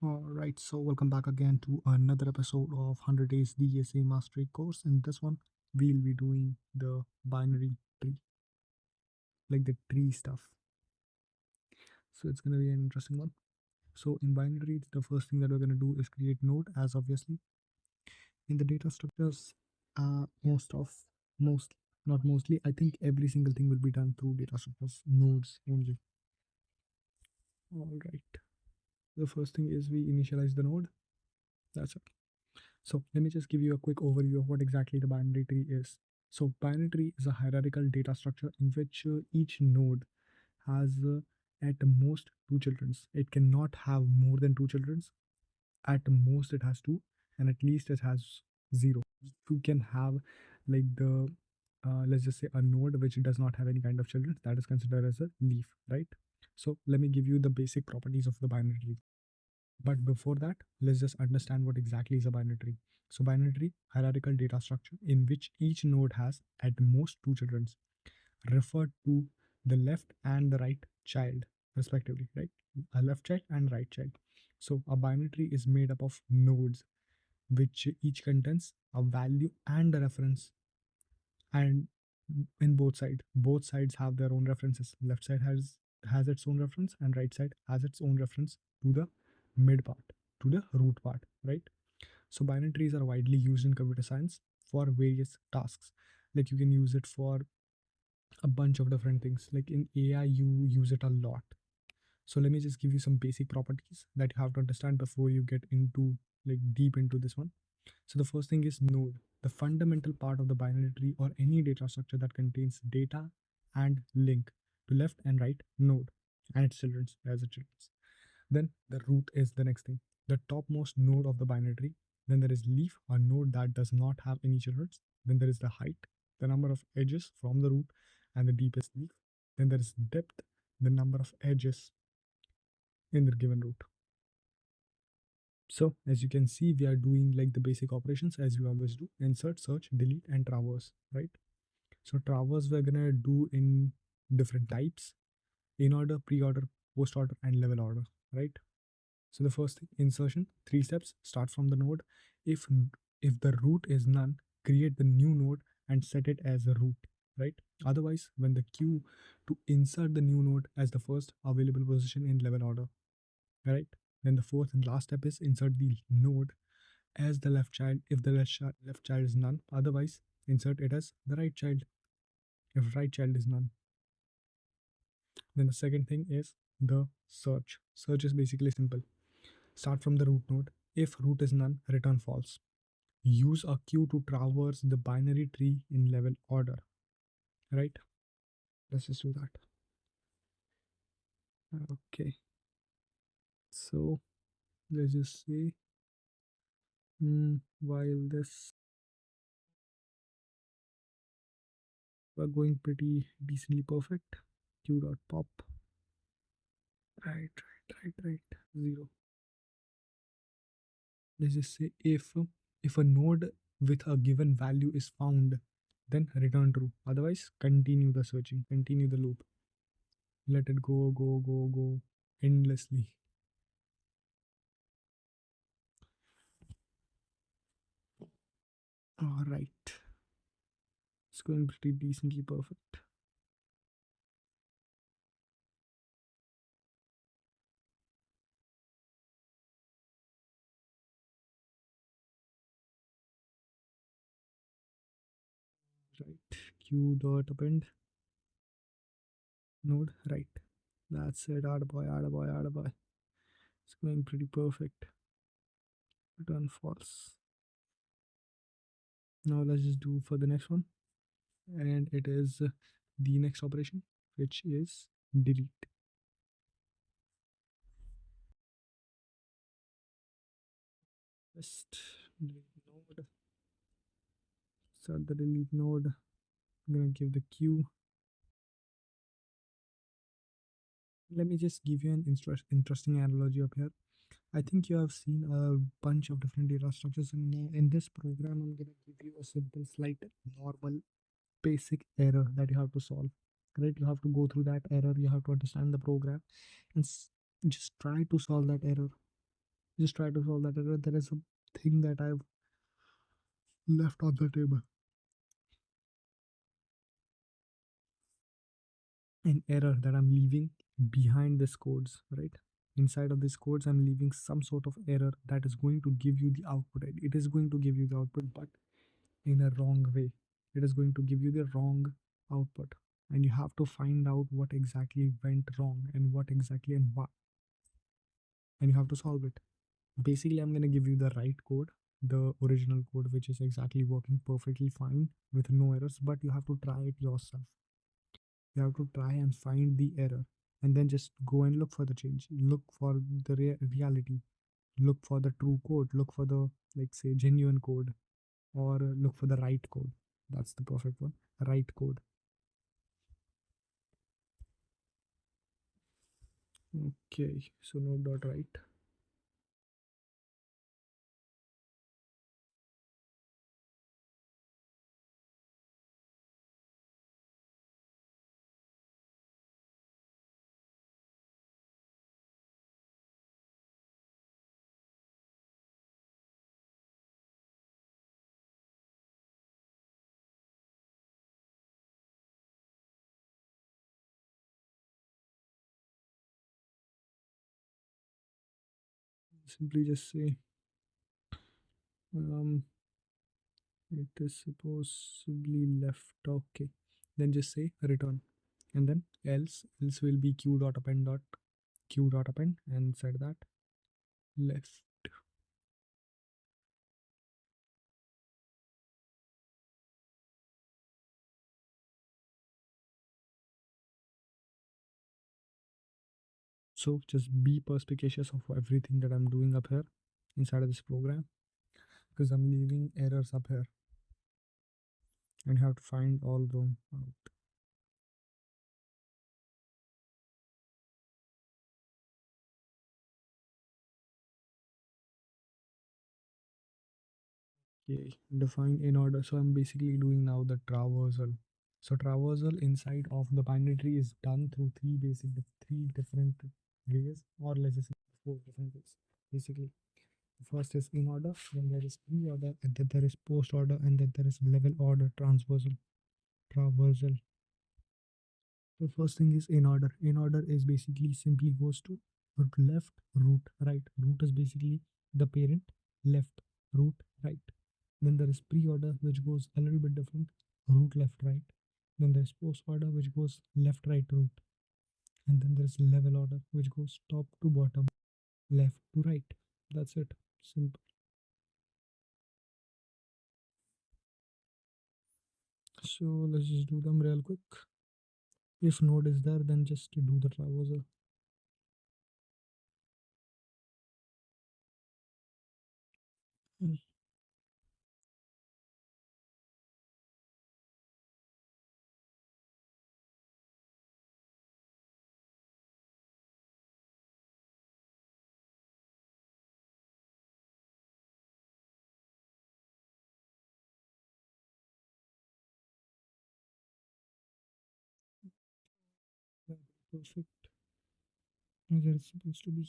Alright, so welcome back again to another episode of 100 Days DSA Mastery course. In this one, we'll be doing the binary tree, like the tree stuff. So it's going to be an interesting one. So in binary tree, the first thing that we're going to do is create node, as obviously. In the data structures, most, not mostly, I think every single thing will be done through data structures, nodes only. Alright, the first thing is we initialize the node. That's it. So let me just give you a quick overview of what exactly the binary tree is. So binary tree is a hierarchical data structure in which each node has at most two children. It cannot have more than two children. At most it has two, and at least it has zero. You can have like the let's just say a node which does not have any kind of children, that is considered as a leaf, right? So let me give you the basic properties of the binary tree. But before that, let's just understand what exactly is a binary tree. So binary tree, hierarchical data structure in which each node has at most two children, referred to the left and the right child respectively, right? A left child and right child. So a binary tree is made up of nodes which each contains a value and a reference, and in both sides have their own references. Left side has its own reference and right side has its own reference to the mid part, to the root part, right? So binary trees are widely used in computer science for various tasks. Like you can use it for a bunch of different things. Like in AI you use it a lot. So let me just give you some basic properties that you have to understand before you get into like deep into this one. So the first thing is node, the fundamental part of the binary tree or any data structure that contains data and link to left and right node and its children as a children. Then the root is the next thing, the topmost node of the binary tree. Then there is leaf, a node that does not have any children. Then there is the height, the number of edges from the root and the deepest leaf. Then there is depth, the number of edges in the given root. So as you can see, we are doing like the basic operations as we always do: insert, search, delete, and traverse, right? So traverse we're gonna do in different types: in order, pre-order, post order, and level order, right? So the first thing, insertion, 3 steps. Start from the node. If if the root is none, create the new node and set it as a root, right? Otherwise, when the queue to insert the new node as the first available position in level order, right? Then the fourth and last step is insert the node as the left child if the left child is none. Otherwise, insert it as the right child if right child is none. Then the second thing is the search. Search is basically simple. Start from the root node. If root is none, return false. Use a queue to traverse the binary tree in level order, right? Let's just do that. Okay, so let's just say while this we're going pretty decently perfect. Q dot pop. Right. 0. Let's just say if a node with a given value is found, then return true. Otherwise, continue the searching, continue the loop. Let it go endlessly. All right, it's going pretty decently perfect. Right, q dot append node, right? That's it. Attaboy. It's going pretty perfect. Return false. Now let's just do for the next one, and it is the next operation, which is delete. Just delete node. Start the delete node. I'm gonna give the queue. Let me just give you an interesting analogy up here. I think you have seen a bunch of different data structures, and in this program, I'm gonna give you a simple, slight, normal, basic error that you have to solve. Right? You have to go through that error. You have to understand the program and just try to solve that error. Just try to solve that error. There is a thing that I've left on the table. An error that I'm leaving behind this codes, right? Inside of this codes, I'm leaving some sort of error that is going to give you the output. It is going to give you the output, but in a wrong way. It is going to give you the wrong output. And you have to find out what exactly went wrong and what exactly and why. And you have to solve it. Basically, I'm going to give you the right code, the original code, which is exactly working perfectly fine with no errors, but you have to try it yourself. You have to try and find the error and then just go and look for the change. Look for the reality. Look for the true code. Look for the, like, say, genuine code, or look for the right code. That's the perfect one. Right code. Okay, so node dot write. Simply just say um it is supposedly left. Okay, then just say return, and then else will be q dot append, and inside that left. So just be perspicacious of everything that I'm doing up here inside of this program, because I'm leaving errors up here and you have to find all them out. Okay, define in order. So I'm basically doing now the traversal. So traversal inside of the binary tree is done through three different ways, or let's just say four different ways. Basically, the first is in order, then there is pre-order, and then there is post-order, and then there is level order transversal. Traversal. The first thing is in order. In order is basically simply goes to root left, root right. Root is basically the parent, left, root right. Then there is pre-order, which goes a little bit different, root left right. Then there's post-order, which goes left right root. And then there's level order, which goes top to bottom, left to right. That's it. Simple. So let's just do them real quick. If node is there, then just do the traversal. Mm. Yeah, perfect. As it's supposed to be.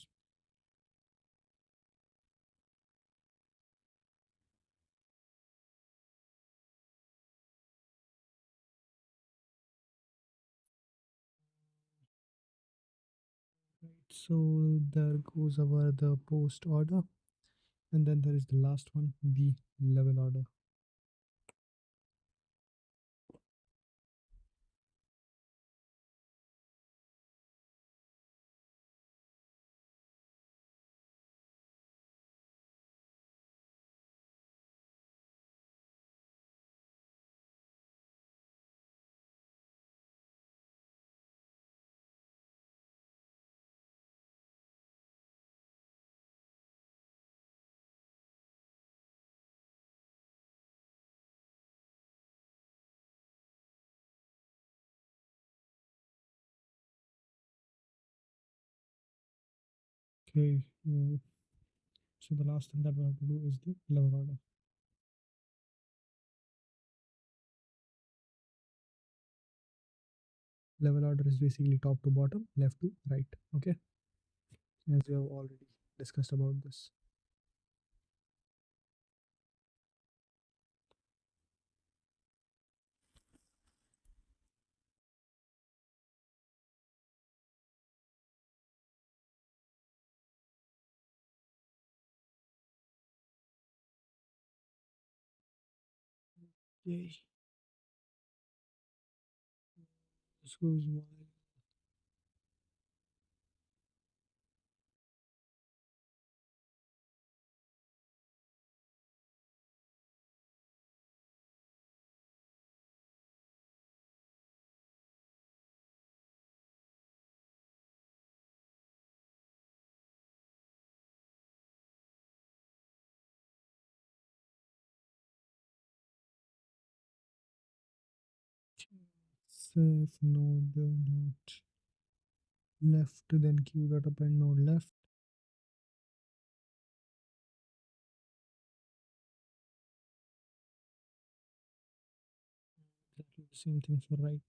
Right. So there goes our the post order, and then there is the last one, the level order. Okay. So the last thing that we have to do is the level order. Level order is basically top to bottom, left to right. Okay, as we have already discussed about this. Yay. This goes wild. Safe node dot left, then q dot append node left. Exactly the same thing for right.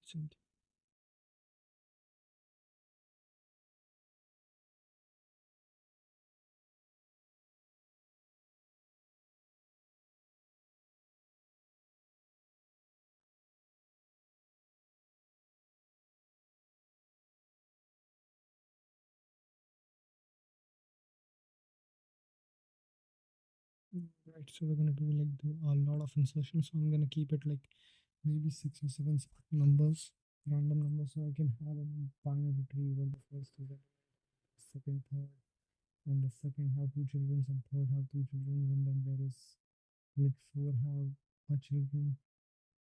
Same thing. Right, so we're gonna do like a lot of insertions. So I'm gonna keep it like maybe 6 or 7 numbers, random numbers, so I can have a binary tree where the first is at second, third, and the second have two children, and third have two children, and then there is like four have a children.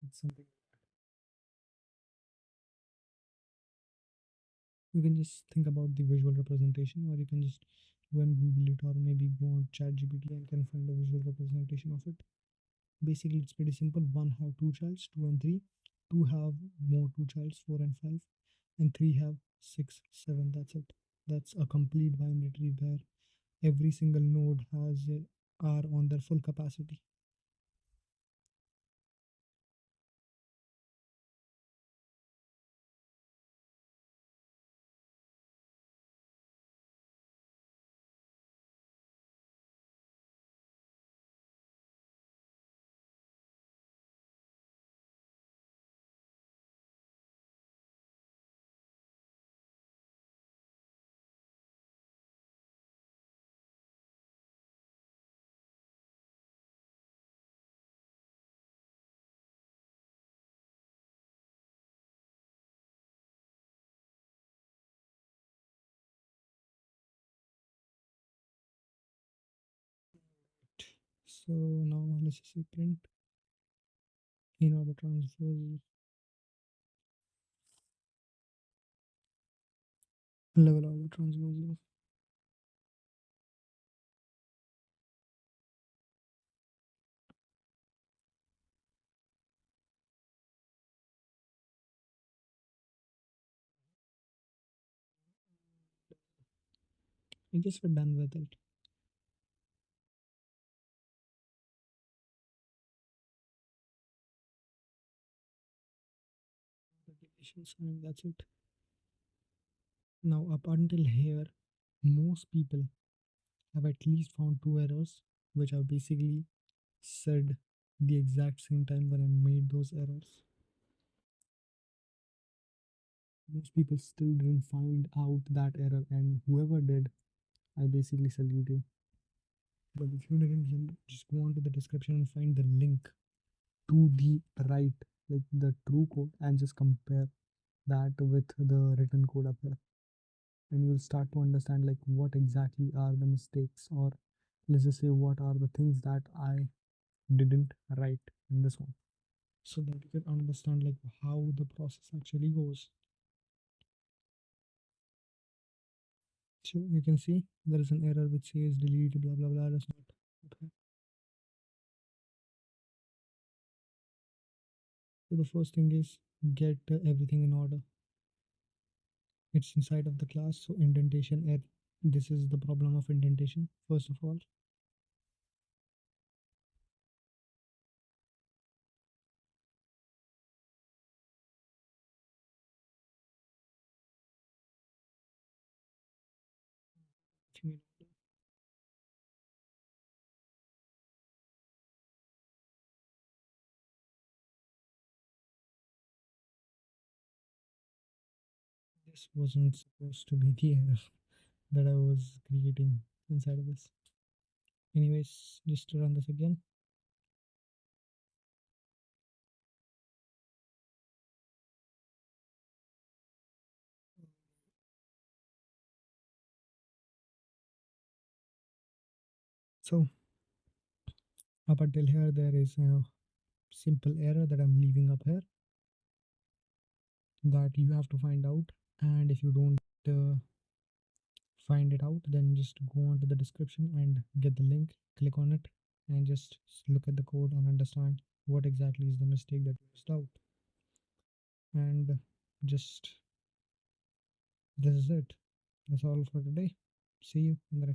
It's something you can just think about the visual representation, or you can just go and Google it, or maybe go on ChatGPT and can find a visual representation of it. Basically, it's pretty simple. One have two childs, two and three. Two have more two childs, four and five, and three have six, seven. That's it. That's a complete binary tree where every single node has are on their full capacity. So now let's just say print in order transfers level order transfers. I guess we're done with it. And that's it. Now up until here, most people have at least found two errors, which are basically said the exact same time when I made those errors. Most people still didn't find out that error, and whoever did, I basically salute you. But if you didn't, then just go on to the description and find the link to the right, like the true code, and just compare that with the written code up here. And you'll start to understand like what exactly are the mistakes, or let's just say what are the things that I didn't write in this one, so that you can understand like how the process actually goes. So you can see there is an error which says delete blah blah blah. That's not okay. So the first thing is get everything in order. It's inside of the class, so indentation error. This is the problem of indentation. First of all, this wasn't supposed to be the error. that I was creating inside of this. Anyways, just to run this again. So up until here, there is a simple error that I'm leaving up here that you have to find out. And if you don't find it out, then just go on to the description and get the link, click on it, and just look at the code and understand what exactly is the mistake that you missed out. And just this is it. That's all for today. See you in the next